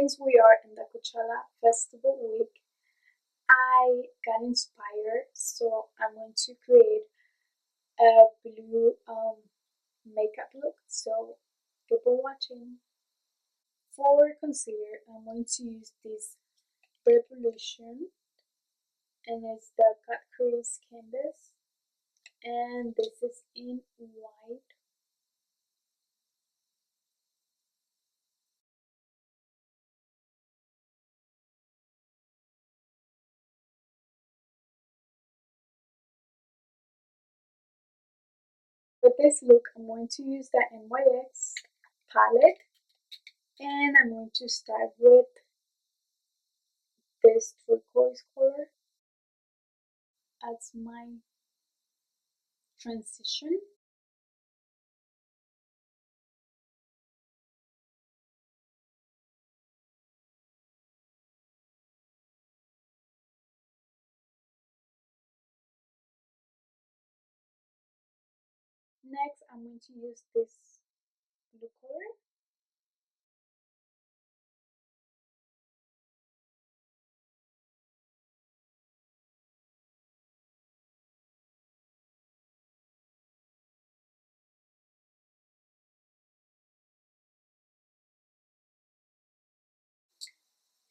Since we are in the Coachella Festival week, I got inspired, so I'm going to create a blue makeup look. So keep on watching. For concealer, I'm going to use this Revolution, and it's the Cut Crease canvas, and this is in white. For this look, I'm going to use the NYX palette, and I'm going to start with this turquoise color as my transition. Next, I'm going to use this blue color.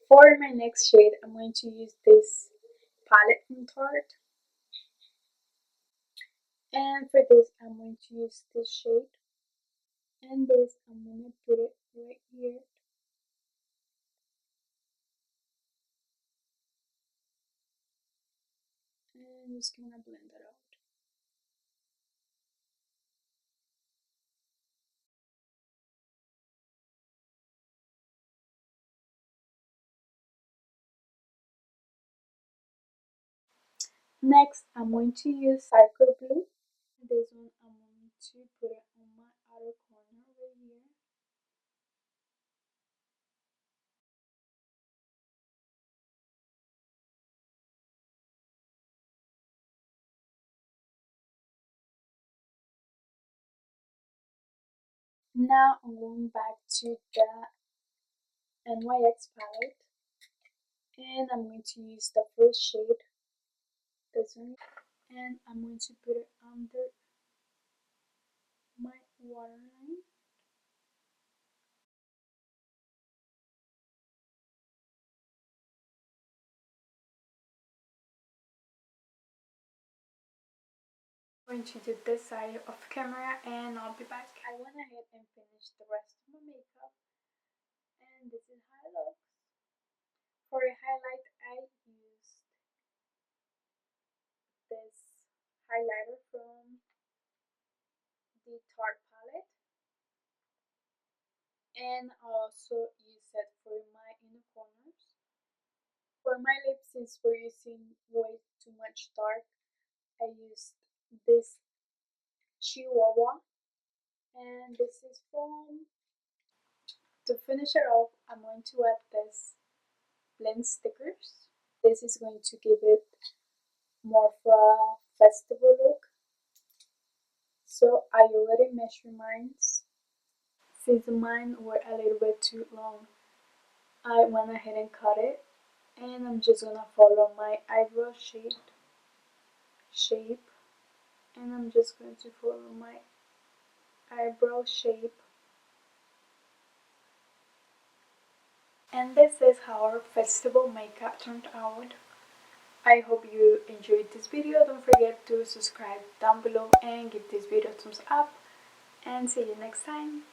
For my next shade, I'm going to use this palette from Tarte. And for this, I'm going to use this shade. And this, I'm going to put it right here. And I'm just going to blend it out. Next, I'm going to use Cycle Blue. This one, I'm going to put it on my outer corner right here. Now I'm going back to the NYX palette, and I'm going to use the first shade, this one, and I'm going to put it under my waterline. I'm going to do this side of camera and I'll be back. I went ahead and finished the rest of my makeup, and this is how it looks. For a highlight, I used this highlighter from the Tarte palette, and also use it for my inner corners. For my lips, since we're using way too much dark, I used this Chihuahua, and this is from, to finish it off, I'm going to add this blend stickers. This is going to give it more of a festival look. So I already measured mine. Since mine were a little bit too long, I went ahead and cut it, and I'm just gonna follow my eyebrow shape, and I'm just going to follow my eyebrow shape. And this is how our festival makeup turned out. I hope you enjoyed this video. Don't forget to subscribe down below and give this video a thumbs up, and see you next time.